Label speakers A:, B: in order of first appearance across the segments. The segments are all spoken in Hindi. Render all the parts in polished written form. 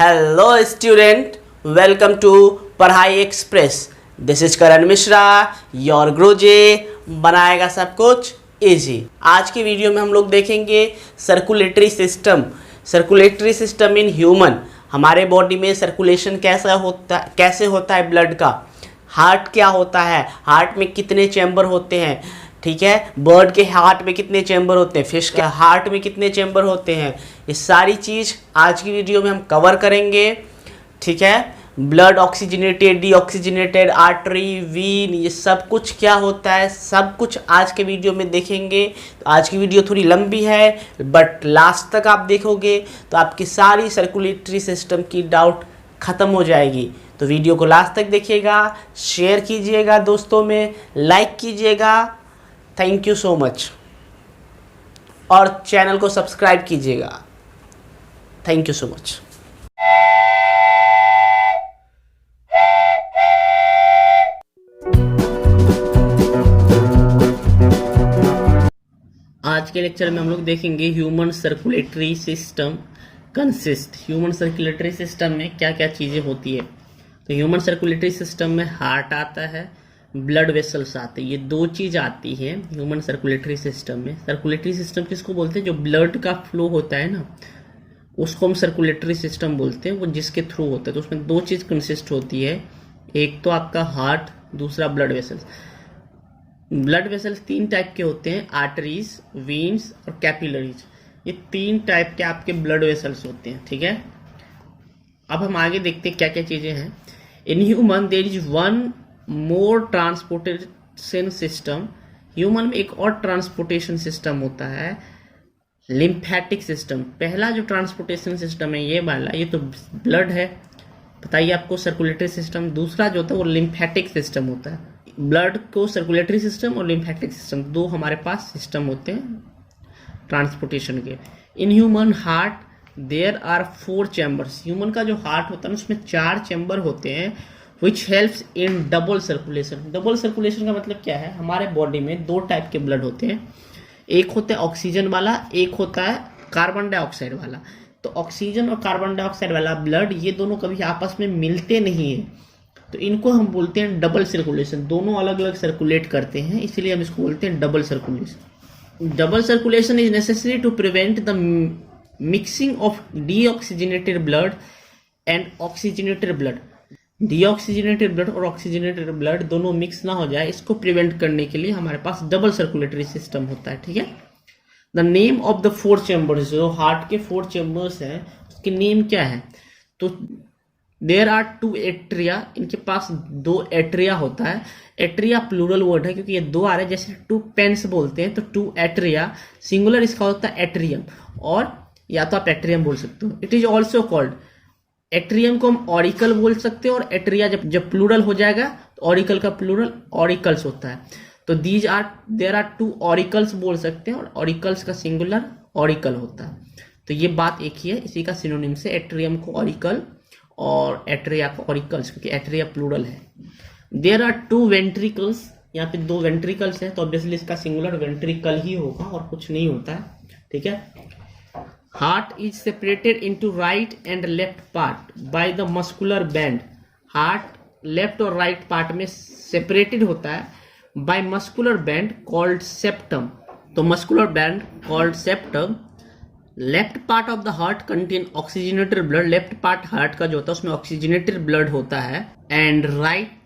A: Hello student, welcome to Padhai express. This is Karan Mishra, your guruji बनाएगा सब कुछ इजी। आज की वीडियो में हम लोग देखेंगे सर्कुलेटरी सिस्टम इन ह्यूमन। हमारे बॉडी में सर्कुलेशन कैसे होता है ब्लड का। हार्ट क्या होता है, हार्ट में कितने चैम्बर होते हैं, ठीक है। बर्ड के हार्ट में कितने चैम्बर होते हैं, फिश के हार्ट में कितने चैम्बर होते हैं, ये सारी चीज़ आज की वीडियो में हम कवर करेंगे, ठीक है। Blood oxygenated, deoxygenated, artery, vein, ये सब कुछ क्या होता है, सब कुछ आज के वीडियो में देखेंगे। तो आज की वीडियो थोड़ी लंबी है, बट लास्ट तक आप देखोगे तो आपकी सारी सर्कुलेटरी सिस्टम की डाउट ख़त्म हो जाएगी। तो वीडियो को लास्ट तक देखिएगा, शेयर कीजिएगा दोस्तों में, लाइक कीजिएगा, थैंक यू सो मच, और चैनल को सब्सक्राइब कीजिएगा, थैंक यू सो मच। आज के लेक्चर में हम लोग देखेंगे human circulatory system human circulatory system में क्या क्या चीज़ें होती है। तो ह्यूमन सर्कुलेटरी सिस्टम में हार्ट आता है, ब्लड वेसल्स आते हैं, ये दो चीज़ आती है ह्यूमन सर्कुलेटरी सिस्टम में। सर्कुलेटरी सिस्टम किसको बोलते हैं, जो ब्लड का फ्लो होता है ना, उसको हम सर्कुलेटरी सिस्टम बोलते हैं, वो जिसके थ्रू होता है। तो उसमें दो चीज़ कंसिस्ट होती है, एक तो आपका हार्ट, दूसरा ब्लड वेसल्स। ब्लड वेसल्स तीन टाइप के होते हैं, आर्टरीज, वीन्स और कैपिलरीज। ये तीन टाइप के आपके ब्लड वेसल्स होते हैं, ठीक है। अब हम आगे देखते हैं क्या क्या चीज़ें हैं। In human there is one more transportation system. Human में एक और ट्रांसपोर्टेशन सिस्टम होता है, लिम्फेटिक सिस्टम। पहला जो ट्रांसपोर्टेशन सिस्टम है ये वाला, ये तो ब्लड है, बताइए आपको सर्कुलेटरी सिस्टम। दूसरा जो होता है वो लिम्फेटिक सिस्टम होता है। ब्लड को सर्कुलेटरी सिस्टम और लिम्फेटिक सिस्टम दो हमारे पास सिस्टम होते हैं ट्रांसपोर्टेशन के। In human heart there are 4 chambers. Human का जो हार्ट होता है उसमें 4 चैम्बर होते हैं, which helps in double circulation. Double circulation का मतलब क्या है, हमारे बॉडी में दो टाइप के ब्लड होते हैं, एक होता है ऑक्सीजन वाला, एक होता है कार्बन डाइऑक्साइड वाला। तो ऑक्सीजन और कार्बन डाइऑक्साइड वाला ब्लड, ये दोनों कभी आपस में मिलते नहीं है, तो इनको हम बोलते हैं डबल सर्कुलेशन। दोनों अलग अलग सर्कुलेट करते हैं, इसलिए हम इसको बोलते हैं double circulation. Double circulation is necessary to prevent the mixing of deoxygenated blood and oxygenated blood. Deoxygenated blood और ऑक्सीजनेटेड ब्लड दोनों मिक्स ना हो जाए, इसको प्रिवेंट करने के लिए हमारे पास डबल सर्कुलेटरी सिस्टम होता है, ठीक है। The name of the 4 chambers, जो हार्ट के 4 चैम्बर्स हैं उसके नेम क्या है। तो देयर आर 2 एट्रिया, इनके पास 2 एट्रिया होता है। एट्रिया प्लूरल वर्ड है क्योंकि ये 2 आ रहे हैं, जैसे 2 पेन्स बोलते हैं तो 2 एट्रिया, सिंगुलर इसका होता है एट्रियम, और या तो आप एट्रियम बोल सकते हो। It is also called, atrium को हम ऑरिकल बोल सकते हैं, और एट्रिया जब प्लूरल हो जाएगा तो ऑरिकल का प्लूरल ऑरिकल्स होता है। तो देयर आर 2 ऑरिकल्स बोल सकते हैं, और ऑरिकल्स का सिंगुलर ऑरिकल होता है। तो ये बात एक ही है, इसी का सिनोनिम से एट्रियम को ऑरिकल और एट्रिया को ऑरिकल्स, क्योंकि एट्रिया प्लूरल है। देयर आर 2 वेंट्रिकल्स, यहाँ पे 2 वेंट्रिकल्स हैं, तो ऑब्वियसली इसका सिंगुलर वेंट्रिकल ही होगा और कुछ नहीं होता है, ठीक है। Heart is separated into right and left part by the muscular band. Heart left और राइट पार्ट में सेपरेटेड होता है by muscular band called septum. तो muscular band called septum. Left part of the heart contain oxygenated blood. Left part heart का जो होता है उसमें ऑक्सीजनेटेड ब्लड होता है, and right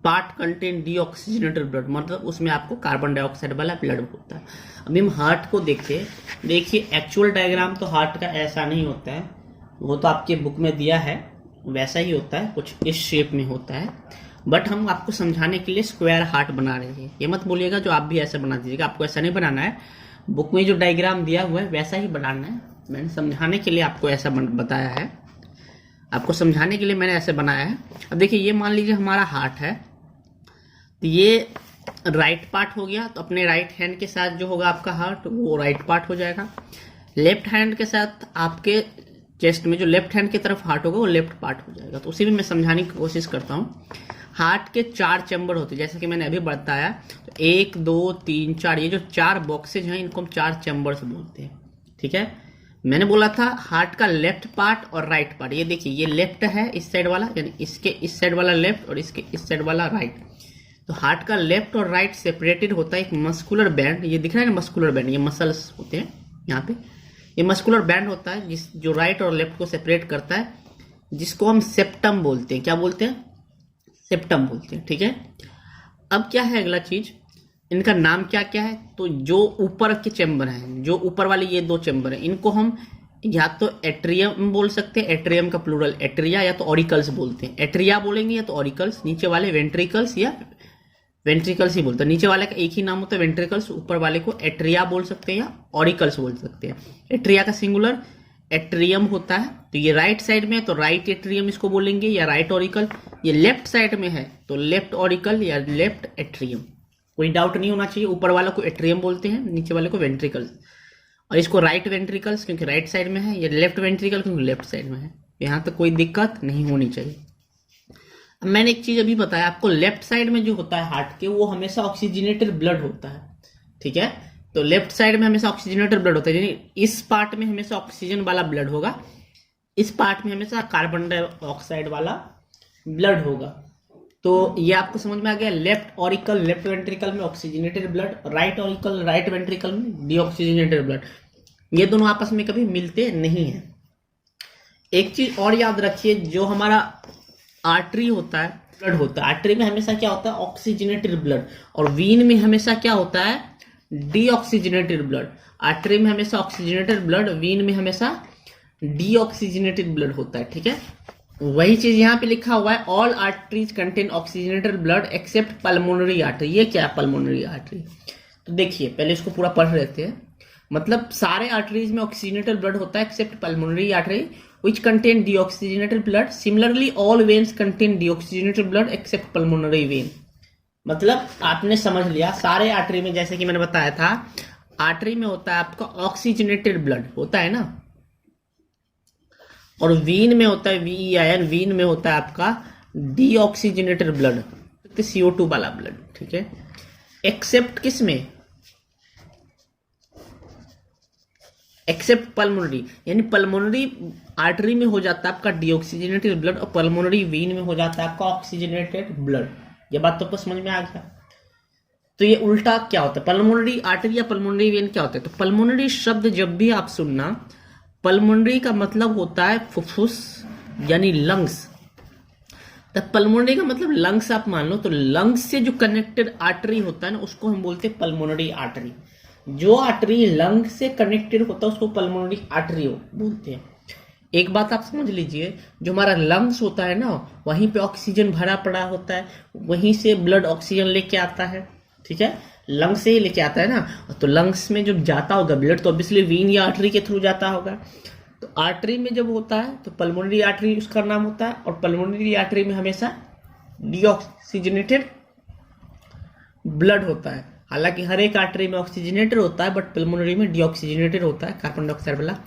A: part contain deoxygenated blood, मतलब उसमें आपको कार्बन डाइऑक्साइड वाला ब्लड होता है। अभी हम हार्ट को देखिए एक्चुअल डायग्राम तो हार्ट का ऐसा नहीं होता है, वो तो आपके बुक में दिया है वैसा ही होता है, कुछ इस शेप में होता है, बट हम आपको समझाने के लिए स्क्वायर हार्ट बना रहे हैं। ये मत बोलिएगा जो आप भी ऐसे बना दीजिएगा, आपको ऐसा नहीं बनाना है। बुक में जो डायग्राम दिया हुआ है वैसा ही बनाना है। मैंने समझाने के लिए आपको ऐसा बताया है, आपको समझाने के लिए मैंने ऐसे बनाया है। अब देखिए, ये मान लीजिए हमारा हार्ट है, तो ये राइट पार्ट हो गया, तो अपने राइट हैंड के साथ जो होगा आपका हार्ट वो राइट पार्ट हो जाएगा। लेफ्ट हैंड के साथ आपके चेस्ट में जो लेफ्ट हैंड की तरफ हार्ट होगा वो लेफ्ट पार्ट हो जाएगा। तो उसी में मैं समझाने की कोशिश करता हूँ। हार्ट के 4 चैम्बर होते हैं, जैसे कि मैंने अभी बताया। तो 1 2 3 4, ये जो 4 बॉक्सेज हैं इनको हम 4 चैम्बर्स बोलते हैं, ठीक है। मैंने बोला था हार्ट का लेफ्ट पार्ट और राइट पार्ट, ये देखिए ये लेफ्ट है इस साइड वाला, यानी इसके इस साइड वाला लेफ्ट और इसके इस साइड वाला राइट। तो हार्ट का लेफ्ट और राइट सेपरेटेड होता है एक मस्कुलर बैंड, ये दिख रहा है ना मस्कुलर बैंड, ये मसल्स होते हैं यहाँ पे, ये मस्कुलर बैंड होता है जो राइट और लेफ्ट को सेपरेट करता है, जिसको हम सेप्टम बोलते हैं। क्या बोलते हैं? सेप्टम बोलते हैं, ठीक है। अब क्या है अगला चीज, इनका नाम क्या क्या है? तो जो ऊपर के चैम्बर हैं, जो ऊपर वाले ये दो चैम्बर हैं, इनको हम या तो एट्रियम बोल सकते हैं, एट्रियम का प्लूरल एट्रिया, या तो ऑरिकल्स बोलते हैं। एट्रिया बोलेंगे या तो ऑरिकल्स। नीचे वाले वेंट्रिकल्स या वेंट्रिकल्स ही बोलते हैं। नीचे वाले का एक ही नाम होता है वेंट्रिकल्स, ऊपर वाले को एट्रिया बोल सकते हैं या ऑरिकल्स बोल सकते हैं। एट्रिया का सिंगुलर एट्रियम होता है, तो ये राइट साइड में है तो राइट एट्रियम इसको बोलेंगे या राइट ऑरिकल। ये लेफ्ट साइड में है तो लेफ्ट ऑरिकल या लेफ्ट एट्रियम। कोई डाउट नहीं होना चाहिए, ऊपर वाला को एट्रियम बोलते हैं, नीचे वाले को वेंट्रिकल्स। और इसको राइट वेंट्रिकल्स क्योंकि राइट साइड में है, या लेफ्ट वेंट्रिकल क्योंकि लेफ्ट साइड में है। यहाँ तक कोई दिक्कत नहीं होनी चाहिए। अब मैंने एक चीज अभी बताया आपको, लेफ्ट साइड में जो होता है हार्ट के, वो हमेशा ऑक्सीजनेटेड ब्लड होता है, ठीक है। तो लेफ्ट साइड में हमेशा ऑक्सीजनेटेड ब्लड होता है, यानी इस पार्ट में हमेशा ऑक्सीजन वाला ब्लड होगा, इस पार्ट में हमेशा कार्बन डाइऑक्साइड वाला ब्लड होगा। तो ये आपको समझ में आ गया। लेफ्ट ऑरिकल लेफ्ट वेंट्रिकल में oxygenated blood, right auricle right ventricle में डीऑक्सीजनेटेड ब्लड। ये दोनों आपस में कभी मिलते नहीं है। एक चीज और याद रखिए, जो हमारा आर्टरी होता है, ब्लड होता है, आर्टरी में हमेशा क्या होता है? Oxygenated blood. और वीन में हमेशा क्या होता है? Deoxygenated blood. आर्टरी में हमेशा ऑक्सीजनेटेड ब्लड, वीन में हमेशा डीऑक्सीजनेटेड ब्लड होता है, ठीक है। वही चीज यहाँ पे लिखा हुआ है, all arteries contain oxygenated blood accept pulmonary artery. ये क्या है पल्मोनरी आर्टरी? तो देखिए पहले इसको पूरा पढ़ लेते हैं। मतलब सारे आर्टरीज में ऑक्सीजनेटेड ब्लड होता है accept pulmonary artery which contain deoxygenated blood. Similarly, all veins contain deoxygenated blood except pulmonary vein. मतलब आपने समझ लिया, सारे आर्टरी में जैसे कि मैंने बताया था, आर्टरी में होता है आपका ऑक्सीजनेटेड ब्लड होता है ना, और वीन में होता है VEIN, वीन में होता है आपका डीऑक्सीजनेटेड ब्लड, CO2 वाला ब्लड, ठीक है। एक्सेप्ट किस में? एक्सेप्ट पल्मोनरी, यानी पल्मोनरी आर्टरी में हो जाता है आपका डीऑक्सीजनेटेड ब्लड और पल्मोनरी वीन में हो जाता है आपका ऑक्सीजनेटेड ब्लड। ये बात तो आपको समझ में आ गया। तो ये उल्टा क्या होता है? पल्मोनरी आर्टरी या पल्मोनरी वेन क्या होता है? तो पल्मोनरी शब्द जब भी आप सुनना, पल्मोनरी का मतलब होता है फुफ्फुस यानी लंग्स। तो पल्मोनरी का मतलब लंग्स आप मान लो, तो लंग्स से जो कनेक्टेड आर्टरी होता है ना, उसको हम बोलते हैं पल्मोनरी आर्टरी। जो आर्टरी लंग से कनेक्टेड होता है उसको पल्मोनरी आर्टरी बोलते हैं। एक बात आप समझ लीजिए, जो हमारा लंग्स होता है ना, वहीं पे ऑक्सीजन भरा पड़ा होता है, वहीं से ब्लड ऑक्सीजन लेके आता है, ठीक है। लंग्स से ही लेके आता है ना, तो लंग्स में जब जाता होगा ब्लड तो ऑब्वियसली वीन या आर्टरी के थ्रू जाता होगा। तो आर्टरी में जब होता है तो पल्मोनरी आर्टरी उसका नाम होता है, और पल्मोनरी आर्टरी में हमेशा डीऑक्सीजनेटेड ब्लड होता है। हालांकि हर एक आर्टरी में ऑक्सीजनेटेड होता है, बट पल्मोनरी में डीऑक्सीजनेटेड होता है, कार्बन डाइऑक्साइड वाला।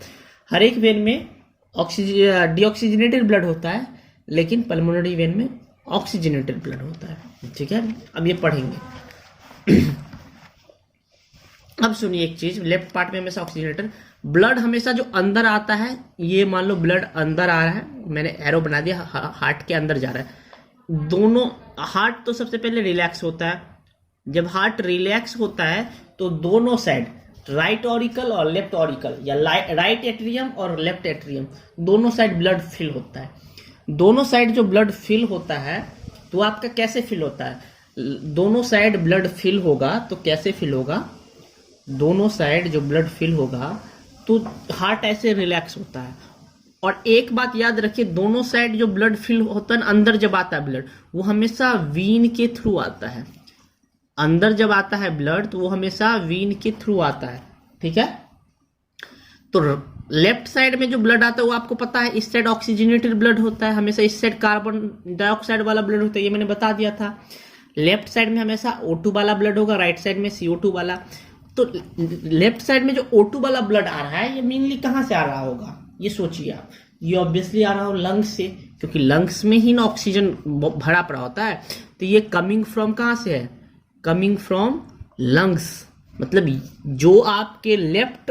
A: हर एक वेन में डीऑक्सीजनेटेड ब्लड होता है, लेकिन पल्मोनरी वेन में ऑक्सीजनेटेड ब्लड होता है, ठीक है। अब ये पढ़ेंगे। अब सुनिए एक चीज, लेफ्ट पार्ट में हमेशा ऑक्सीजनेटेड ब्लड हमेशा जो अंदर आता है, ये मान लो ब्लड अंदर आ रहा है, मैंने एरो बना दिया, हार्ट के अंदर जा रहा है। दोनों हार्ट तो सबसे पहले रिलैक्स होता है। जब हार्ट रिलैक्स होता है तो दोनों साइड, राइट ऑरिकल और लेफ्ट ऑरिकल, या राइट एट्रियम और लेफ्ट एट्रियम, दोनों साइड ब्लड फिल होता है। दोनों साइड जो ब्लड फिल होता है तो आपका कैसे फिल होता है? दोनों साइड ब्लड फिल होगा तो कैसे फिल होगा? दोनों साइड जो ब्लड फिल होगा तो हार्ट ऐसे रिलैक्स होता है। और एक बात याद रखिए, दोनों साइड जो ब्लड फिल होता है, अंदर जब आता है ब्लड, वो हमेशा वीन के थ्रू आता है। अंदर जब आता है ब्लड तो वो हमेशा वीन के थ्रू आता है, ठीक है। तो लेफ्ट साइड में जो ब्लड आता है वो आपको पता है, इस साइड ऑक्सीजनेटेड ब्लड होता है हमेशा, इस साइड कार्बन डाइऑक्साइड वाला ब्लड होता है, ये मैंने बता दिया था। लेफ्ट साइड में हमेशा O2 वाला ब्लड होगा, राइट साइड में CO2 वाला। तो लेफ्ट साइड में जो O2 वाला ब्लड आ रहा है, ये मेनली कहाँ से आ रहा होगा? ये सोचिए आप। ये ऑब्वियसली आ रहा हो लंग्स से, क्योंकि लंग्स में ही ना ऑक्सीजन भरा पड़ा होता है। तो ये कमिंग फ्रॉम कहाँ से है? Coming from lungs. मतलब जो आपके लेफ्ट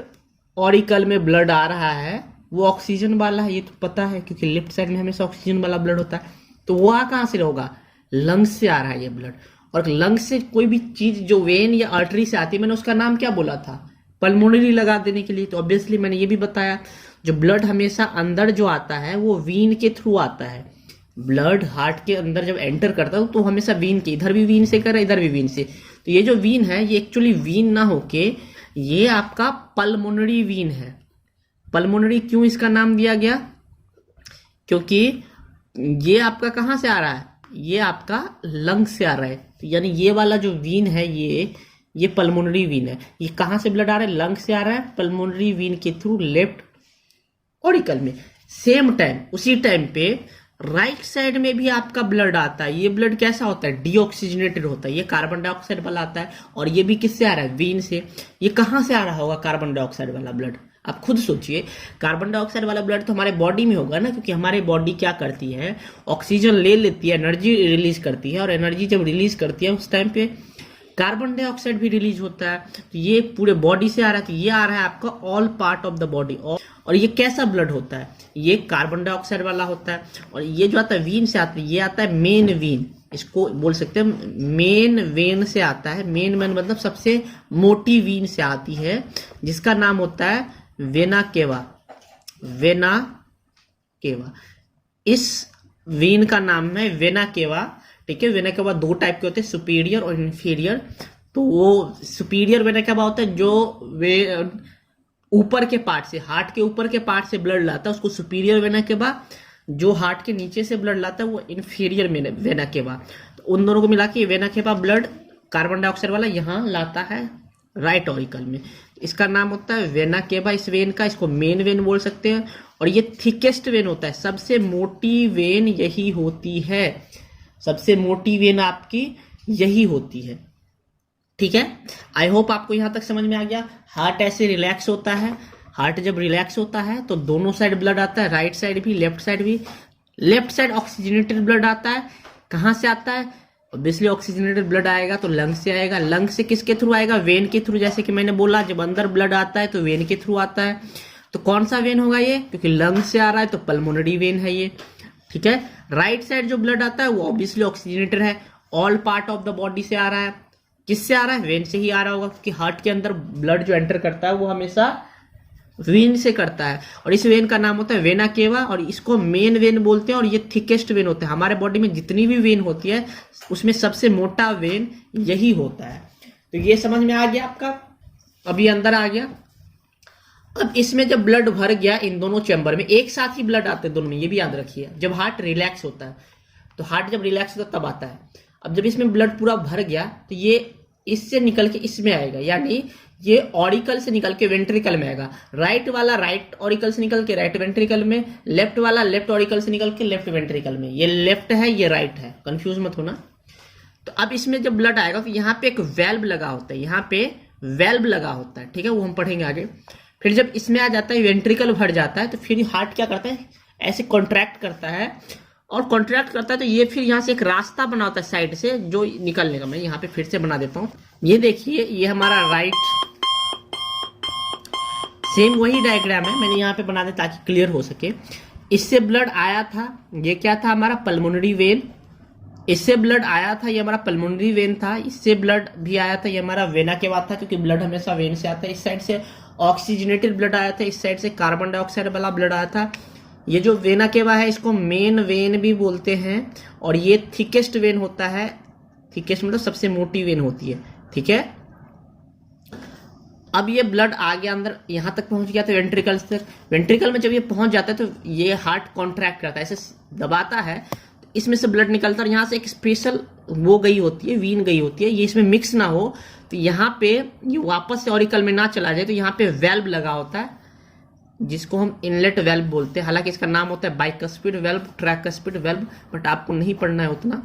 A: ऑरिकल में ब्लड आ रहा है वो ऑक्सीजन वाला है, ये तो पता है क्योंकि लेफ्ट साइड में हमेशा ऑक्सीजन वाला ब्लड होता है। तो वो आ कहाँ से होगा, लंग्स से आ रहा है ये ब्लड। और लंग्स से कोई भी चीज जो वेन या आर्टरी से आती है, मैंने उसका नाम क्या बोला था, पल्मोनरी लगा देने के लिए। तो ऑब्वियसली मैंने ये भी बताया जो ब्लड हमेशा अंदर जो आता है वो वीन के थ्रू आता है। ब्लड हार्ट के अंदर जब एंटर करता है तो हमेशा वीन के, इधर भी वीन से कर रहा है इधर भी वीन से। तो ये जो वीन है ये एक्चुअली वीन ना होके ये आपका पल्मोनरी वीन है। पल्मोनरी क्यों इसका नाम दिया गया, क्योंकि ये आपका कहाँ से आ रहा है, ये आपका लंग से आ रहा है। तो यानी ये वाला जो वीन है ये पल्मोनरी वीन है। ये कहाँ से ब्लड आ रहा है, लंग से आ रहा है, पल्मोनरी वीन के थ्रू लेफ्ट ऑरिकल में। सेम टाइम उसी टाइम पे राइट साइड में भी आपका ब्लड आता है। ये ब्लड कैसा होता है, डीऑक्सीजनेटेड होता है, ये कार्बन डाइऑक्साइड वाला आता है। और ये भी किससे आ रहा है, वीन से। ये कहाँ से आ रहा होगा कार्बन डाइऑक्साइड वाला ब्लड, आप खुद सोचिए। कार्बन डाइऑक्साइड वाला ब्लड तो हमारे बॉडी में होगा ना, क्योंकि हमारी बॉडी क्या करती है, ऑक्सीजन ले लेती है, एनर्जी रिलीज करती है, और एनर्जी जब रिलीज करती है उस टाइम पे कार्बन डाइऑक्साइड भी रिलीज होता है। तो ये पूरे बॉडी से आ रहा है। तो ये आ रहा है आपका all part of the body. और ये कैसा ब्लड होता है, ये कार्बन डाइऑक्साइड वाला होता है। और ये जो आता है वीन से आता है, ये आता है मेन वीन, इसको बोल सकते हैं मेन वेन से आता है। मेन वेन मतलब सबसे मोटी वीन से आती है, जिसका नाम होता है वेना केवा। वेना केवा, इस वेन का नाम है वेना केवा। ठीक है, वेना केवा दो टाइप के होते हैं, सुपीरियर और इन्फीरियर। तो वो सुपीरियर वेना केवा होता है जो वे ऊपर के पार्ट से, हार्ट के ऊपर के पार्ट से ब्लड लाता है, उसको सुपीरियर वेना केवा। जो हार्ट के नीचे से ब्लड लाता है वो इन्फीरियर वेना केवा। तो उन दोनों को मिला के vena cava blood carbon dioxide वाला यहाँ लाता है राइट ऑरिकल में। इसका नाम होता है वेना केवा। इस वेन का, इसको मेन वेन बोल सकते हैं। और ये थिकेस्ट वेन होता है, सबसे मोटी वेन यही होती है। सबसे मोटी वेन आपकी यही होती है। ठीक है, आई होप आपको यहां तक समझ में आ गया। हार्ट ऐसे रिलैक्स होता है, हार्ट जब रिलैक्स होता है तो दोनों साइड ब्लड आता है, राइट साइड भी लेफ्ट साइड भी। लेफ्ट साइड ऑक्सीजनेटेड ब्लड आता है, कहां से आता है, ऑब्वियसली ऑक्सीजनेटेड ब्लड आएगा तो लंग से आएगा। लंग से किसके थ्रू आएगा, वेन के थ्रू। जैसे कि मैंने बोला जब अंदर ब्लड आता है तो वेन के थ्रू आता है। तो कौन सा वेन होगा ये, क्योंकि लंग से आ रहा है तो पल्मोनरी वेन है ये। ठीक है, राइट साइड जो ब्लड आता है वो ऑब्वियसली ऑक्सीजनेटेड है, all part of the body से आ रहा है। किससे आ रहा है, वेन से ही आ रहा होगा, क्योंकि हार्ट के अंदर ब्लड जो एंटर करता है वो हमेशा वेन से करता है। और इस वेन का नाम होता है वेना केवा, और इसको मेन वेन बोलते हैं। और ये थिकेस्ट वेन होता है। हमारे बॉडी में जितनी भी वेन होती है उसमें सबसे मोटा वेन यही होता है। तो ये समझ में आ गया आपका, अभी अंदर आ गया। अब इसमें जब ब्लड भर गया इन दोनों चैम्बर में, एक साथ ही ब्लड आते हैं दोनों में, ये भी याद रखिए। जब हार्ट रिलैक्स होता है, तो हार्ट जब रिलैक्स होता है तब आता है। अब जब इसमें ब्लड पूरा भर गया तो ये इससे निकल के इसमें आएगा, यानी ये ऑरिकल से निकल के वेंट्रिकल में आएगा। राइट वाला राइट ऑरिकल से निकल के राइट वेंट्रिकल में, लेफ्ट वाला लेफ्ट ऑरिकल से निकल के लेफ्ट वेंट्रिकल में। ये लेफ्ट है ये राइट है, कंफ्यूज मत होना। तो अब इसमें जब ब्लड आएगा तो यहाँ पे एक वेल्व लगा होता है, यहाँ पे वेल्व लगा होता है। ठीक है, वो हम पढ़ेंगे आगे। फिर जब इसमें आ जाता है वेंट्रिकल भर जाता है तो फिर हार्ट क्या करता है, ऐसे कॉन्ट्रैक्ट करता है। और कॉन्ट्रैक्ट करता है तो ये फिर यहाँ से एक रास्ता बना होता है साइड से जो निकलने का। मैं यहाँ पे फिर से बना देता हूँ। ये देखिए, ये हमारा राइट, सेम वही डायग्राम है, मैंने यहाँ पे बना दिया ताकि क्लियर हो सके। इससे ब्लड आया था, ये क्या था हमारा पल्मोनरी वेन। इससे ब्लड आया था, ये हमारा पल्मोनरी वेन था। इससे ब्लड भी आया था, ये हमारा वेना केवा था, क्योंकि ब्लड हमेशा वेन से आता है। इस साइड से ऑक्सीजनेटेड ब्लड आया था, इस साइड से कार्बन डाइऑक्साइड वाला ब्लड आया था। ये जो वेना केवा है इसको मेन वेन भी बोलते हैं। और ये थिकेस्ट वेन होता है, थिकेस्ट मतलब सबसे मोटी वेन होती है। ठीक है, अब ये ब्लड आ गया अंदर, यहां तक पहुंच गया था वेंट्रिकल तक। वेंट्रिकल में जब ये पहुंच जाता है तो ये हार्ट कॉन्ट्रैक्ट करता है, ऐसे दबाता है, तो इसमें से ब्लड निकलता है। और यहाँ से एक स्पेशल वो गई होती है, वीन गई होती है, ये इसमें मिक्स ना हो तो यहाँ पे ये वापस से ऑरिकल में ना चला जाए, तो यहाँ पे वेल्व लगा होता है जिसको हम इनलेट वेल्व बोलते हैं। हालांकि इसका नाम होता है बाइकस्पिड वेल्व, ट्रैकस्पिड वेल्व, बट आपको नहीं पढ़ना है उतना।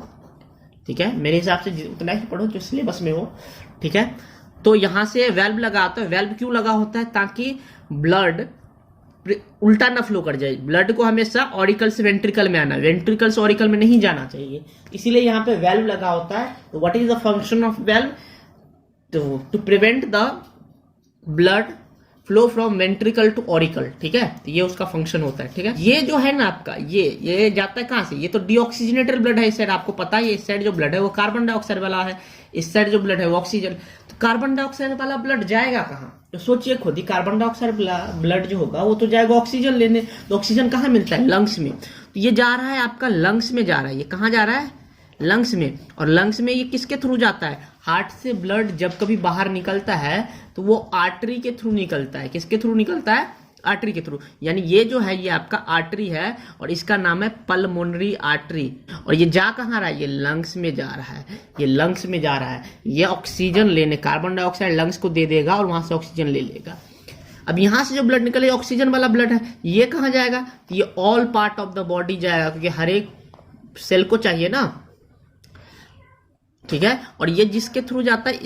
A: ठीक है, मेरे हिसाब से उतना ही पढ़ो जो सिलेबस में हो। ठीक है, तो यहां से वेल्व लगा होता है। वेल्व क्यों लगा होता है, ताकि ब्लड उल्टा ना फ्लो कर जाए। ब्लड को हमेशा ऑरिकल से वेंट्रिकल में आना, वेंट्रिकल से ऑरिकल में नहीं जाना चाहिए, इसीलिए यहाँ पे वेल्व लगा होता है। तो what is the function of valve, to prevent the blood flow from ventricle to auricle, ठीक है। तो ये उसका फंक्शन होता है, ठीक है। ये जो है ना आपका, ये जाता है कहां से, ये तो डीऑक्सीजनेटेड ब्लड है। इस साइड आपको पता है, इस साइड जो ब्लड है वो कार्बन डाइऑक्साइड वाला है, इस साइड जो ब्लड है वो ऑक्सीजन। तो कार्बन डाइऑक्साइड वाला ब्लड जाएगा कहाँ, तो सोचिए खुद ही, कार्बन डाइऑक्साइड ब्लड जो होगा वो तो जाएगा ऑक्सीजन लेने। तो ऑक्सीजन कहाँ मिलता है, लंग्स में। तो ये जा रहा है आपका लंग्स में जा रहा है। ये कहाँ जा रहा है, लंग्स में। और लंग्स में ये किसके थ्रू जाता है, हार्ट से ब्लड जब कभी बाहर निकलता है तो वो आर्टरी के थ्रू निकलता है। किसके थ्रू निकलता है, आर्टरी के थ्रू। यानी ये जो है ये आपका आर्टरी है और इसका नाम है पल्मोनरी आर्टरी। और ये जा कहाँ रहा है, ये लंग्स में जा रहा है, ये लंग्स में जा रहा है। ये ऑक्सीजन लेने, कार्बन डाइऑक्साइड लंग्स को दे देगा और वहां से ऑक्सीजन ले लेगा। अब यहां से जो ब्लड निकले ऑक्सीजन वाला ब्लड है, ये कहाँ जाएगा, ये all part of the body जाएगा, क्योंकि हर एक सेल को चाहिए ना, ठीक है। और ये जिसके थ्रू जाता है,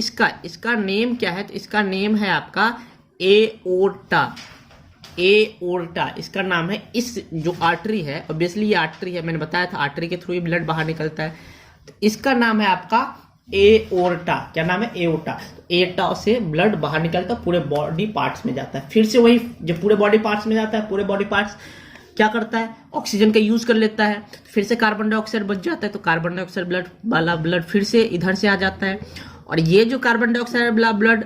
A: इसका नेम क्या है, तो इसका नेम है आपका एओर्टा। एओर्टा इसका नाम है। इस जो आर्टरी है, ऑब्वियसली ये आर्टरी है, मैंने बताया था आर्टरी के थ्रू ही ब्लड बाहर निकलता है। तो इसका नाम है आपका एओर्टा। क्या नाम है, एओर्टा। तो एओर्टा से ब्लड बाहर निकलता है, पूरे बॉडी पार्ट्स में जाता है। फिर से वही, जब पूरे बॉडी पार्ट्स में जाता है, पूरे बॉडी पार्ट्स क्या करता है, ऑक्सीजन का यूज कर लेता है। फिर से कार्बन डाइऑक्साइड बच जाता है, तो कार्बन डाइऑक्साइड ब्लड वाला ब्लड फिर से इधर से आ जाता है। और ये जो कार्बन डाइऑक्साइड वाला ब्लड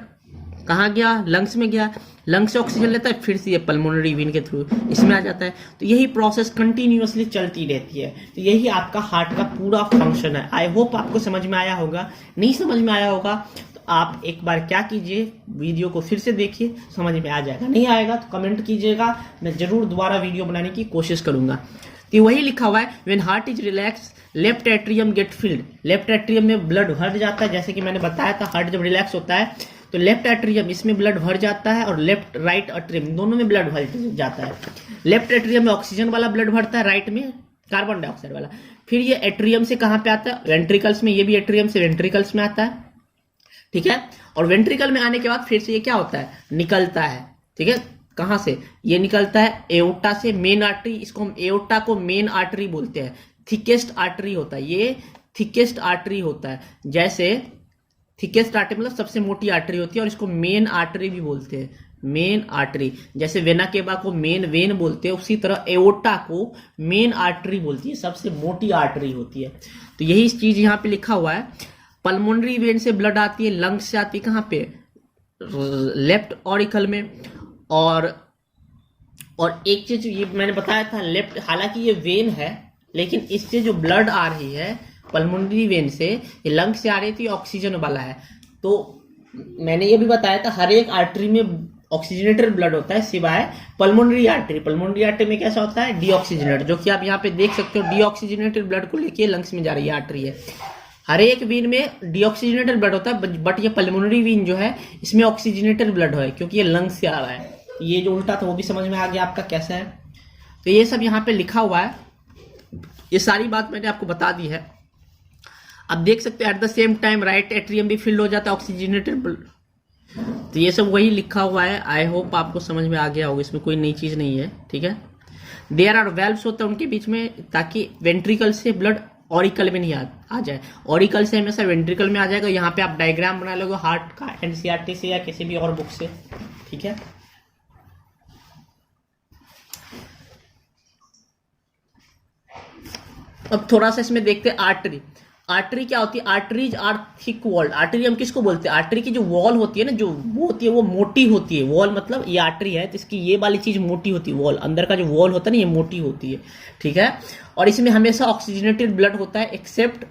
A: कहाँ गया, लंग्स में गया, लंग्स से ऑक्सीजन लेता है, फिर से ये पल्मोनरी वेन के थ्रू इसमें आ जाता है। तो यही प्रोसेस कंटिन्यूअसली चलती रहती है। तो यही आपका हार्ट का पूरा फंक्शन है। आई होप आपको समझ में आया होगा। नहीं समझ में आया होगा तो आप एक बार क्या कीजिए, वीडियो को फिर से देखिए, समझ में आ जाएगा। नहीं आएगा तो कमेंट कीजिएगा, मैं जरूर दोबारा वीडियो बनाने की कोशिश करूंगा। तो वही लिखा हुआ है, when heart is relax left atrium get filled. Left atrium में ब्लड भर जाता है, जैसे कि मैंने बताया था, हार्ट जब रिलैक्स होता है तो लेफ्ट एट्रियम इसमें ब्लड भर जाता है और लेफ्ट राइट एट्रियम दोनों में ब्लड भर जाता है। लेफ्ट एट्रियम में ऑक्सीजन वाला ब्लड भरता है, राइट में कार्बन डाइऑक्साइड वाला। फिर ये एट्रियम से कहां पे आता है, वेंट्रिकल्स में। ये भी एट्रियम से वेंट्रिकल्स में आता है, ठीक है। और वेंट्रिकल में आने के बाद फिर से ये क्या होता है, निकलता है, ठीक है। कहां से, ये निकलता है एओर्टा से, मेन आर्टरी। इसको हम एओर्टा को मेन आर्टरी बोलते हैं। थिकेस्ट आर्टरी होता है ये, थिकेस्ट आर्टरी होता है। जैसे थिकेस्ट आर्टरी मतलब सबसे मोटी आर्टरी होती है, और इसको मेन आर्टरी भी बोलते हैं, मेन आर्टरी। जैसे वेना केवा को मेन वेन बोलते हैं, उसी तरह एओर्टा को मेन आर्टरी बोलती है, सबसे मोटी आर्टरी होती है। तो यही चीज यहाँ पे लिखा हुआ है। पल्मोनरी वेन से ब्लड आती है, लंग्स से आती है कहाँ पे, लेफ्ट ऑरिकल में। और एक चीज ये मैंने बताया था, लेफ्ट, हालांकि ये वेन है लेकिन इससे जो ब्लड आ रही है पल्मोनरी वेन से, ये लंग से आ रही थी, ऑक्सीजन वाला है। तो मैंने ये भी बताया था हर एक आर्टरी में ऑक्सीजनेटेड ब्लड होता है सिवाय पल्मोनरी आर्टरी। पल्मोनरी आर्टरी में कैसा होता है, डीऑक्सीजनेटेड, जो कि आप यहाँ पे देख सकते हो, डीऑक्सीजनेटेड ब्लड को लेके लंग्स में जा रही है आर्टरी है। हर एक वेन में डीऑक्सीजनेटेड ब्लड होता है, बट ये पल्मोनरी वेन जो है इसमें ऑक्सीजनेटेड ब्लड है, क्योंकि ये लंग्स से आ रहा है। ये जो उल्टा था वो भी समझ में आ गया आपका कैसा है। तो ये सब यहाँ पे लिखा हुआ है, ये सारी बात मैंने आपको बता दी है। अब देख सकते हैं at the same time right atrium भी फिल्ड हो जाता है ऑक्सीजनेटेड ब्लड। तो ये सब वही लिखा हुआ है। आई होप आपको समझ में आ गया होगा, इसमें कोई नई चीज नहीं है, ठीक है। देयर आर वेल्व्स होते हैं उनके बीच में, ताकि वेंट्रिकल से ब्लड ऑरिकल में नहीं आ जाए। ऑरिकल से हमेशा वेंट्रिकल में आ जाएगा। यहाँ पे आप डायग्राम बना लोगे हार्ट का, एनसीईआरटी से या किसी भी और बुक से, ठीक है। अब थोड़ा सा इसमें देखते हैं आर्टरी। आर्टरी क्या होती है, arteries are thick walled. Artery हम किसको बोलते हैं, आर्टरी की जो वॉल होती है ना, जो वो होती है वो मोटी होती है। वॉल मतलब ये आर्टरी है तो इसकी ये वाली चीज मोटी होती है, वॉल, अंदर का जो वॉल होता है ना ये मोटी होती है, ठीक है। और इसमें हमेशा ऑक्सीजनेटेड ब्लड होता है एक्सेप्ट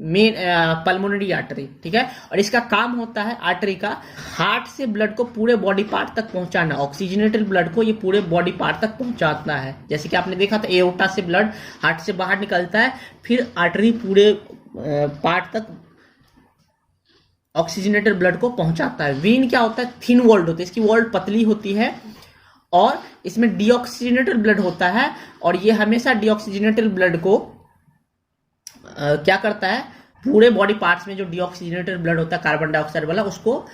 A: मेन पल्मोनरी आर्टरी, ठीक है। और इसका काम होता है आर्टरी का, हार्ट से ब्लड को पूरे बॉडी पार्ट तक पहुंचाना। ऑक्सीजनेटेड ब्लड को ये पूरे बॉडी पार्ट तक पहुंचाता है। जैसे कि आपने देखा था एओर्टा से ब्लड हार्ट से बाहर निकलता है, फिर आर्टरी पूरे पार्ट तक ऑक्सीजनेटेड ब्लड को पहुंचाता है। वेन क्या होता है, थिन वॉल्ड होती है, इसकी वॉल्ड पतली होती है और इसमें डीऑक्सीजनेटेड ब्लड होता है। और ये हमेशा डीऑक्सीजनेटेड ब्लड को क्या करता है, पूरे बॉडी पार्ट्स में जो डीऑक्सीजनेटेड ब्लड होता है कार्बन डाइऑक्साइड वाला, उसको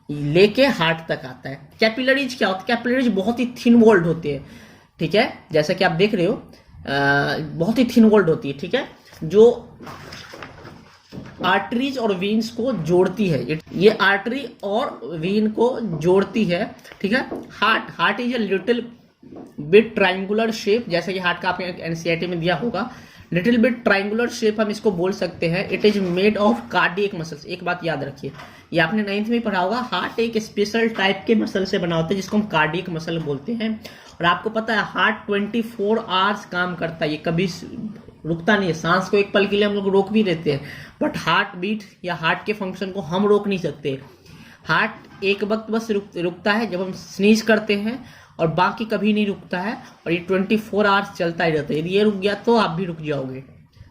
A: लेके हार्ट तक आता है। कैपिलरीज क्या होता है, कैपिलरीज बहुत ही थिन वॉल्ड होती है, ठीक है। जैसा कि आप देख रहे हो बहुत ही थिन वॉल्ड होती है, ठीक है। जो आर्टरीज और वीन्स को जोड़ती है। ये आर्टरी और वीन को जोड़ती है, ठीक है। Heart is a little bit triangular shape, जैसे कि हार्ट का आपने एनसीईआरटी में दिया होगा, लिटिल बिट ट्राइंगुलर शेप हम इसको बोल सकते हैं। It is made of cardiac muscles. एक बात याद रखिए, ये आपने 9th में पढ़ा होगा, हार्ट एक स्पेशल टाइप के मसल से बना होता है जिसको हम कार्डियक मसल बोलते हैं। और आपको पता है हार्ट 24 आवर्स काम करता है, ये कभी रुकता नहीं है। सांस को एक पल के लिए हम लोग रोक भी देते हैं, बट हार्ट बीट या हार्ट के फंक्शन को हम रोक नहीं सकते। हार्ट एक वक्त बस रुकता है जब हम स्नीज करते हैं, और बाकी कभी नहीं रुकता है, और ये 24 आवर्स चलता ही रहता है। यदि ये रुक गया तो आप भी रुक जाओगे।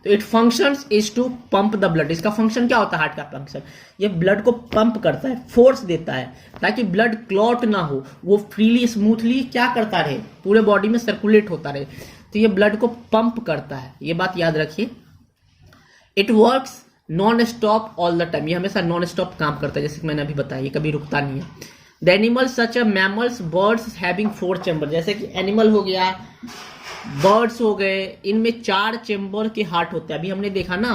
A: तो it functions is to pump the blood. इसका फंक्शन क्या होता है हार्ट का फंक्शन? ये ब्लड को पंप करता है, फोर्स देता है, ताकि ब्लड क्लॉट ना हो, वो फ्रीली स्मूथली क्या करता रहे, पूरे बॉडी में सर्कुलेट होता रहे। तो ये ब्लड को पंप करता है, ये बात याद रखिए। It works non stop all the time, ये हमेशा नॉन स्टॉप काम करता है, जैसे कि मैंने अभी बताया, ये कभी रुकता नहीं है। The animals such a mammals birds having 4 chamber, जैसे कि एनिमल हो गया, बर्ड्स हो गए, इनमें 4 चैम्बर के हार्ट होते हैं। अभी हमने देखा ना,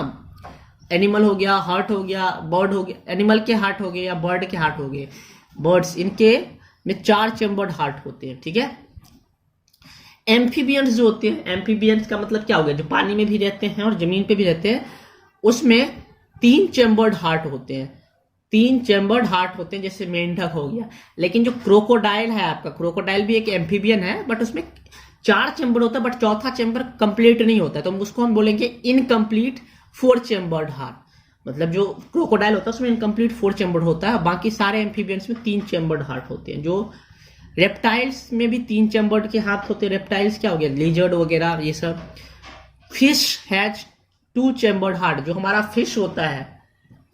A: एनिमल हो गया, हार्ट हो गया, बर्ड हो गया, एनिमल के हार्ट हो गए या बर्ड के हार्ट हो गए, बर्ड्स, इनके में 4 चैम्बर्ड हार्ट होते हैं, ठीक है। एम्फीबियंस जो होते हैं, एम्फीबियंस का मतलब क्या हो गया, जो पानी में भी रहते हैं और जमीन पे भी रहते हैं, उसमें 3 चैम्बर्ड हार्ट होते हैं। 3 चैम्बर्ड हार्ट होते हैं, जैसे मेंढक हो गया। लेकिन जो क्रोकोडाइल है आपका, क्रोकोडाइल भी एक एम्फीबियन है, बट उसमें 4 चैम्बर होता है, बट चौथा चैम्बर कंप्लीट नहीं होता है, तो उसको हम बोलेंगे इनकम्प्लीट 4 चैम्बर्ड हार्ट। मतलब जो क्रोकोडाइल होता है उसमें इनकम्प्लीट 4 चैम्बर होता है, बाकी सारे एम्फीबियंस में 3 चैम्बर्ड हार्ट होते हैं। जो रेप्टाइल्स में भी 3 चैम्बर्ड के हाथ होते हैं। रेप्टाइल्स क्या हो गया, लिजर्ड वगैरह ये सब। फिश हैज 2 चैम्बर्ड हार्ट, जो हमारा फिश होता है,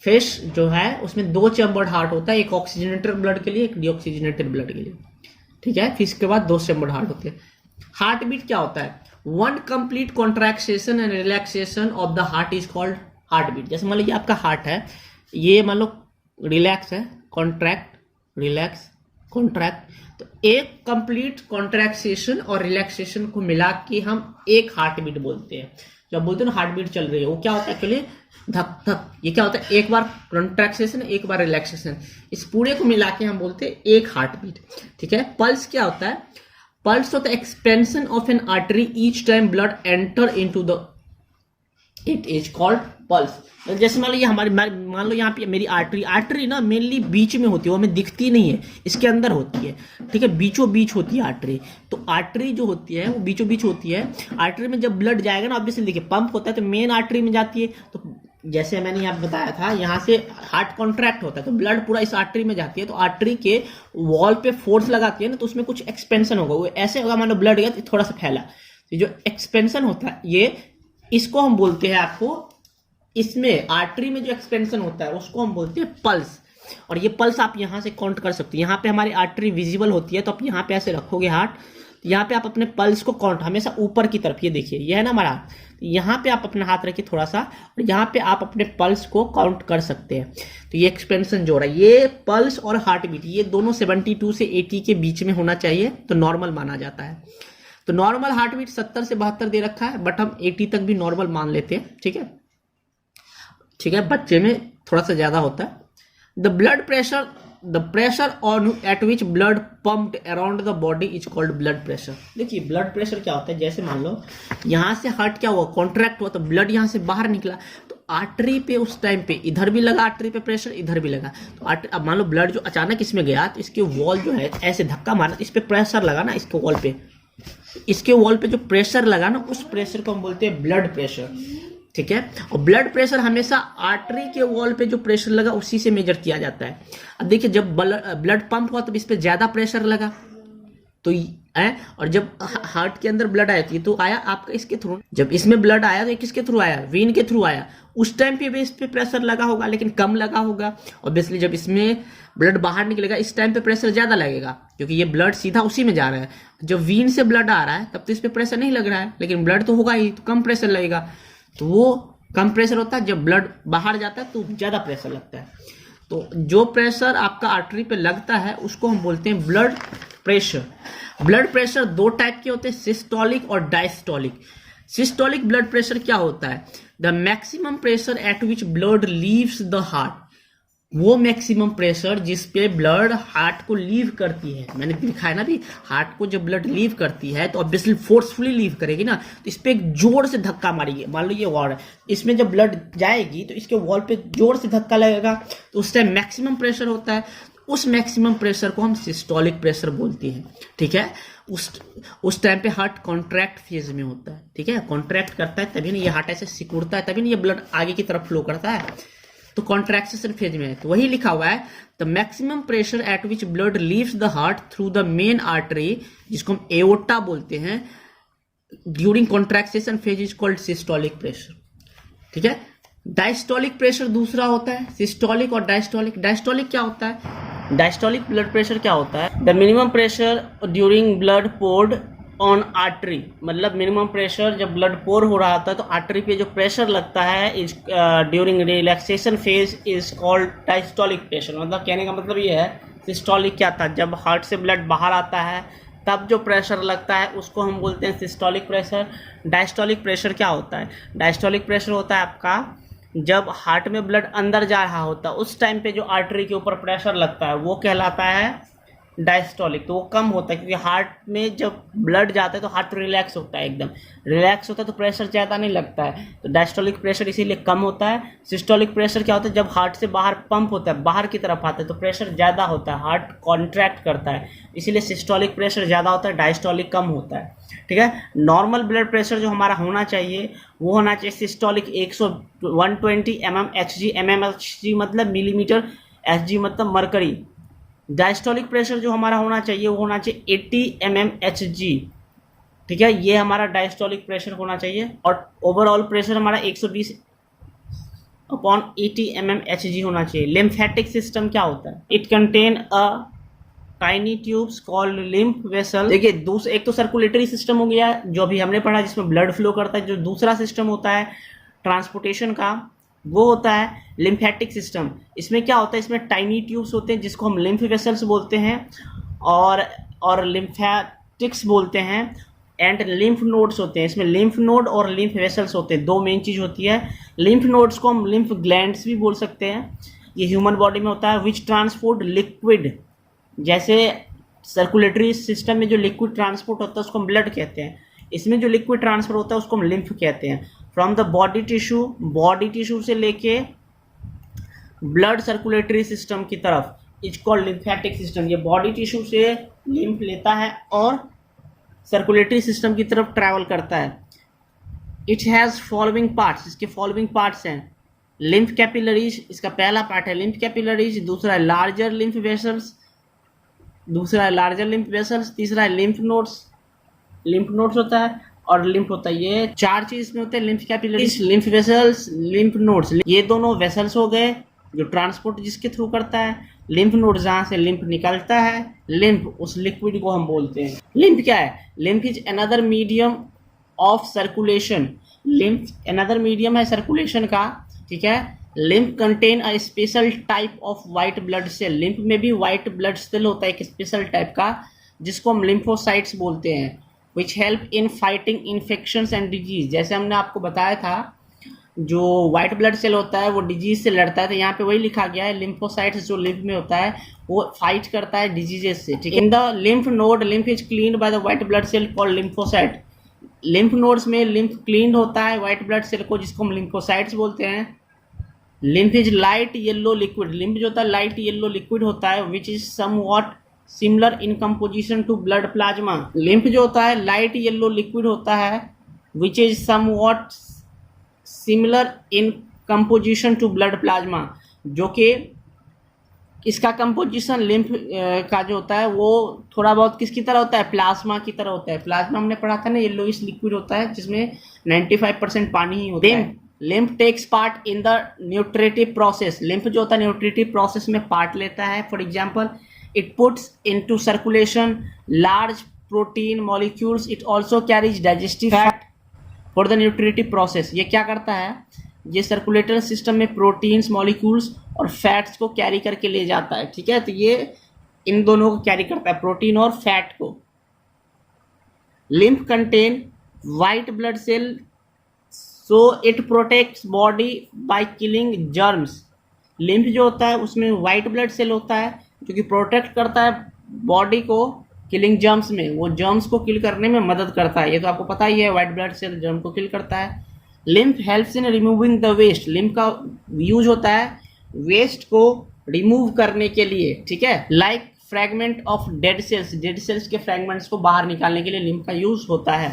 A: फिश जो है उसमें 2 चैम्बर्ड हार्ट होता है, एक ऑक्सीजनेटेड ब्लड के लिए, एक डीऑक्सीजनेटेड ब्लड के लिए, ठीक है। फिश के बाद 2 चैम्बर्ड हार्ट होते हैं। हार्ट बीट क्या होता है? 1 complete contraction and relaxation of the heart is called heart beat. जैसे मान लो ये आपका हार्ट है, ये मान लो रिलैक्स है, कॉन्ट्रैक्ट, रिलैक्स, कॉन्ट्रैक्ट, तो एक कंप्लीट कॉन्ट्रैक्शन और रिलैक्सेशन को मिला के हम एक हार्ट बीट बोलते हैं। जब बोलते हैं ना हार्ट बीट चल रही है, वो क्या होता है एक्चुअली, धक धक, ये क्या होता है, एक बार कॉन्ट्रैक्शन, एक बार रिलैक्सेशन, इस पूरे को मिला के हम बोलते हैं एक हार्ट बीट, ठीक है। पल्स क्या होता है? पल्स होता है expansion of N artery each time blood enter into the, it is called pulse. जैसे मान लो ये हमारी, मान लो यहाँ पे मेरी आर्टरी ना मेनली बीच में होती है, वो हमें दिखती नहीं है, इसके अंदर होती है, ठीक है, बीचों बीच होती है आर्टरी। तो आर्टरी जो होती है वो बीचों बीच होती है। आर्टरी में जब ब्लड जाएगा ना, ऑब्वियसली देखिए पंप होता है तो मेन आर्टरी में जाती है, तो जैसे मैंने यहाँ बताया था, यहाँ से हार्ट कॉन्ट्रैक्ट होता है तो ब्लड पूरा इस आर्टरी में जाती है, तो आर्टरी के वॉल पे फोर्स लगाती है ना, तो उसमें कुछ एक्सपेंशन होगा, वो ऐसे होगा, मान लो ब्लड गया तो थोड़ा सा फैला, तो जो एक्सपेंशन होता है ये, इसको हम बोलते हैं आपको, इसमें आर्टरी में जो एक्सपेंशन होता है उसको हम बोलते हैं पल्स। और ये पल्स आप यहाँ से काउंट कर सकते हैं। यहाँ पे हमारी आर्टरी विजिबल होती है, तो आप यहाँ पे ऐसे रखोगे हार्ट, तो यहाँ पे आप अपने पल्स को काउंट, हमेशा ऊपर की तरफ, ये देखिए ये है ना हमारा, यहाँ पे आप अपना हाथ रखिए थोड़ा सा, और यहाँ पे आप अपने पल्स को काउंट कर सकते हैं। तो ये एक्सपेंशन जो हो रहा है, ये पल्स और हार्ट बीट, ये दोनों 72 से 80 के बीच में होना चाहिए, तो नॉर्मल माना जाता है। तो नॉर्मल हार्ट बीट 70 से 72 दे रखा है, बट हम 80 तक भी नॉर्मल मान लेते हैं, ठीक है, ठीक है। बच्चे में थोड़ा सा ज्यादा होता है। The blood pressure, the pressure on eight which blood pumped around the body is called blood pressure. देखिए ब्लड प्रेशर क्या होता है, जैसे मान लो यहाँ से हार्ट क्या हुआ, कॉन्ट्रैक्ट हुआ, तो ब्लड यहाँ से बाहर निकला, तो आर्टरी पे उस टाइम पे इधर भी लगा, आर्टरी पे प्रेशर इधर भी लगा, तो अब मान लो ब्लड जो अचानक इसमें गया, तो इसके वॉल जो है ऐसे धक्का मारा, इस पे प्रेशर लगा ना, इसके वॉल पे, इसके वॉल पे जो प्रेशर लगा ना, उस प्रेशर को हम बोलते हैं ब्लड प्रेशर, ठीक है। और ब्लड प्रेशर हमेशा आर्टरी के वॉल पे जो प्रेशर लगा उसी से मेजर किया जाता है। अब देखिए जब ब्लड पंप हुआ तब इस पे ज्यादा प्रेशर लगा, तो है, और जब हार्ट के अंदर ब्लड आया तो आया आपका इसके थ्रू, जब इसमें ब्लड आया तो ये किसके थ्रू आया, वेन के थ्रू आया, उस टाइम पे भी इस पे प्रेशर लगा होगा, लेकिन कम लगा होगा। ऑब्वियसली जब इसमें ब्लड बाहर निकलेगा इस टाइम पे प्रेशर ज्यादा लगेगा, क्योंकि ये ब्लड सीधा उसी में जा रहा है। जब वीन से ब्लड आ रहा है तब तो इस पे प्रेशर नहीं लग रहा है, लेकिन ब्लड तो होगा ही, तो कम प्रेशर लगेगा। तो वो कम प्रेशर होता है, जब ब्लड बाहर जाता है तो ज्यादा प्रेशर लगता है। तो जो प्रेशर आपका आर्टरी पे लगता है उसको हम बोलते हैं blood pressure. Blood pressure 2 type के होते हैं, सिस्टोलिक और डायस्टोलिक। सिस्टोलिक ब्लड प्रेशर क्या होता है, the maximum pressure at which blood leaves the heart, वो मैक्सिमम प्रेशर जिस पे ब्लड हार्ट को लीव करती है, मैंने दिखाया ना भी, हार्ट को जब ब्लड लीव करती है तो ऑब्वियसली फोर्सफुली लीव करेगी ना, तो इस पे एक जोर से धक्का मारेगी। मान लो ये वॉल है, इसमें जब ब्लड जाएगी तो इसके वॉल पे जोर से धक्का लगेगा, तो उस टाइम मैक्सिमम प्रेशर होता है। उस मैक्सिमम प्रेशर को हम सिस्टोलिक प्रेशर बोलते हैं, ठीक है। उस टाइम पे हार्ट कॉन्ट्रैक्ट फेज में होता है, ठीक है, कॉन्ट्रैक्ट करता है, तभी ना ये हार्ट ऐसे सिकुड़ता है, तभी ना ये ब्लड आगे की तरफ फ्लो करता है, तो कॉन्ट्रैक्शन फेज में है। तो वही लिखा हुआ है, the maximum pressure at which blood leaves the heart through the main artery, जिसको हम एओर्टा बोलते हैं, during contraction phase is called systolic pressure, ठीक है। डायस्टोलिक प्रेशर दूसरा होता है, सिस्टोलिक और डायस्टोलिक। डायस्टोलिक क्या होता है? डायस्टोलिक ब्लड प्रेशर क्या होता है? The minimum pressure during blood poured on artery, मतलब मिनिमम प्रेशर जब ब्लड पोर हो रहा होता है तो आर्टरी पे जो प्रेशर लगता है is during relaxation phase is called diastolic pressure. मतलब कहने का मतलब ये है, सिस्टोलिक क्या था, जब हार्ट से ब्लड बाहर आता है तब जो प्रेशर लगता है उसको हम बोलते हैं सिस्टोलिक प्रेशर। डायस्टोलिक प्रेशर क्या होता है? डायस्टोलिक प्रेशर होता है आपका जब हार्ट में ब्लड अंदर जा रहा होता है उस टाइम पे जो आर्टरी के ऊपर प्रेशर लगता है वो कहलाता है डायस्टोलिक। तो वो कम होता है क्योंकि हार्ट में जब ब्लड जाता है तो हार्ट रिलैक्स होता है, एकदम रिलैक्स होता है, तो प्रेशर ज़्यादा नहीं लगता है, तो डायस्टोलिक प्रेशर इसीलिए कम होता है। सिस्टोलिक प्रेशर क्या होता है? जब हार्ट से बाहर पंप होता है, बाहर की तरफ आता है, तो प्रेशर ज़्यादा होता है, हार्ट कॉन्ट्रैक्ट करता है, इसीलिए सिस्टोलिक प्रेशर ज़्यादा होता है, डायस्टोलिक कम होता है, ठीक है। नॉर्मल ब्लड प्रेशर जो हमारा होना चाहिए वो होना चाहिए सिस्टोलिक 120 mmHg, mmHg मतलब मिलीमीटर, Hg मतलब मरकरी। डायस्टोलिक प्रेशर जो हमारा होना चाहिए वो होना चाहिए 80 mmHg, ठीक है, ये हमारा डायस्टोलिक प्रेशर होना चाहिए। और ओवरऑल प्रेशर हमारा 120 अपॉन 80 mmHg होना चाहिए। लिम्फेटिक सिस्टम क्या होता है? It contain a tiny tubes called lymph vessel. देखिए एक तो सर्कुलेटरी सिस्टम हो गया जो अभी हमने पढ़ा जिसमें ब्लड फ्लो करता है, जो दूसरा सिस्टम होता है ट्रांसपोर्टेशन का वो होता है लिम्फेटिक सिस्टम। इसमें क्या होता है? इसमें टाइनी ट्यूब्स होते हैं जिसको हम लिम्फ वेसल्स बोलते हैं और लिम्फेटिक्स बोलते हैं, एंड लिम्फ नोड्स होते हैं। इसमें लिम्फ नोड और लिम्फ वेसल्स होते हैं, दो मेन चीज़ होती है। लिम्फ नोड्स को हम लिम्फ ग्लैंड्स भी बोल सकते हैं, ये ह्यूमन बॉडी में होता है। विच ट्रांसपोर्ट लिक्विड, जैसे सर्कुलेटरी सिस्टम में जो लिक्विड ट्रांसपोर्ट होता है उसको हम ब्लड कहते हैं, इसमें जो लिक्विड ट्रांसफर होता है उसको हम लिम्फ कहते हैं। फ्रॉम द बॉडी टिश्यू से लेके ब्लड सर्कुलेटरी सिस्टम की तरफ इज कॉल्ड लिम्फेटिक सिस्टम। ये बॉडी टिश्यू से लिम्फ लेता है और सर्कुलेटरी सिस्टम की तरफ ट्रैवल करता है। इट हैज़ फॉलोइंग पार्ट्स, इसके फॉलोइंग पार्ट्स हैं। लिम्फ कैपिलरीज, इसका पहला पार्ट है लिम्फ कैपिलरीज, दूसरा है लार्जर लिम्फ वेसल्स, तीसरा है लिम्फ नोड्स होता है, और लिम्फ होता है। ये चार चीज इसमें होते हैं, lymph capillaries, lymph vessels, lymph nodes. ये दोनों वेसल्स हो गए जो ट्रांसपोर्ट जिसके थ्रू करता है। लिम्फ नोड जहाँ से लिम्फ निकलता है, लिम्फ उस लिक्विड को हम बोलते हैं। लिम्फ क्या है? Lymph is another medium of circulation. Lymph another medium है सर्कुलेशन का, ठीक है। Lymph contain a special type of white blood cell. Lymph में भी वाइट ब्लड सेल होता है एक स्पेशल टाइप का जिसको हम लिम्फोसाइट्स बोलते हैं, which help in fighting infections and disease. जैसे हमने आपको बताया था जो वाइट ब्लड सेल होता है वो डिजीज से लड़ता है, तो यहाँ पे वही लिखा गया है लिम्फोसाइट्स जो लिम्फ में होता है वो फाइट करता है डिजीजेस से, ठीक है। In the lymph node lymph is cleaned by the white blood cell called lymphocyte. Lymph nodes में लिम्फ क्लीन होता है वाइट ब्लड सेल को जिसको हम लिम्फोसाइट्स बोलते हैं। Lymph is light yellow liquid. Lymph जो होता है लाइट येलो लिक्विड होता है which is somewhat similar in composition to blood plasma. Lymph जो होता है लाइट येलो लिक्विड होता है which is somewhat similar in composition to blood plasma, जो कि इसका कंपोजिशन लिम्फ का जो होता है वो थोड़ा बहुत किसकी तरह होता है? प्लाज्मा की तरह होता है। प्लाज्मा हमने पढ़ा था ना, येलोइश लिक्विड होता है जिसमें 95% पानी ही होता है। Lymph takes part in the nutritive process. Lymph जो होता है न्यूट्रिटिव प्रोसेस में पार्ट लेता है। For example it puts into circulation large protein molecules. It also carries digestive fat for the nutritive process. ये क्या करता है? ये सर्कुलेटर सिस्टम में प्रोटीन्स मॉलिक्यूल्स और फैट्स को कैरी करके ले जाता है, ठीक है। तो ये इन दोनों को कैरी करता है, प्रोटीन और फैट को। Lymph contain white blood cell so it protects body by killing germs. Lymph जो होता है उसमें वाइट ब्लड सेल होता है जो कि प्रोटेक्ट करता है बॉडी को किलिंग जर्म्स में, वो जर्म्स को किल करने में मदद करता है। ये तो आपको पता ही है, वाइट ब्लड सेल जर्म को किल करता है। Lymph helps in removing the waste. Lymph का यूज होता है वेस्ट को रिमूव करने के लिए, ठीक है। Like fragment of dead cells के फ्रैगमेंट्स को बाहर निकालने के लिए लिम्फ का यूज होता है।